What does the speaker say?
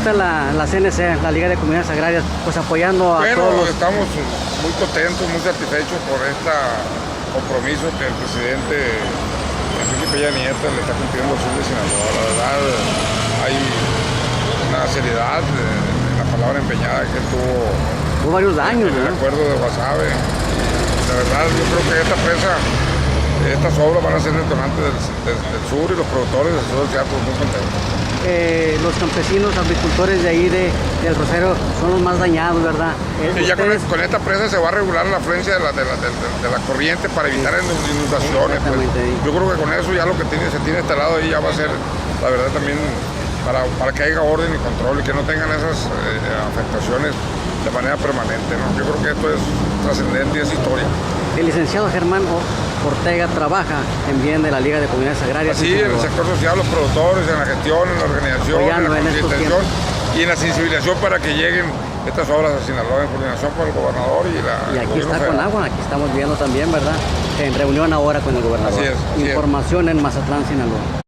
Está la CNC, la Liga de Comunidades Agrarias, pues apoyando a todos los... Estamos muy contentos, muy satisfechos por este compromiso que el presidente Enrique Peña Nieto le está cumpliendo al sur de Sinaloa. La verdad, hay una seriedad en la palabra empeñada que él tuvo. Hubo varios años, en el ¿no? acuerdo de Guasave. La verdad, yo creo que estas obras van a ser detonantes del sur, y los productores del sur del muy contentos. Los campesinos, agricultores de ahí del Rosario son los más dañados, ¿verdad? Sí, ya con esta presa se va a regular la afluencia de la corriente para evitar inundaciones. Pues. Yo creo que con eso ya lo que se tiene instalado ahí ya va a ser, la verdad, también para que haya orden y control y que no tengan esas afectaciones de manera permanente, ¿no? Yo creo que esto es trascendente y es historia. El licenciado Germán Ortega trabaja en bien de la Liga de Comunidades Agrarias. Sí, en el sector social, los productores, en la gestión, en la organización, en la concientización y en la sensibilización para que lleguen estas obras a Sinaloa en coordinación con el gobernador y aquí está Conagua, aquí estamos viendo también, ¿verdad? En reunión ahora con el gobernador. Así es. Información en Mazatlán, Sinaloa.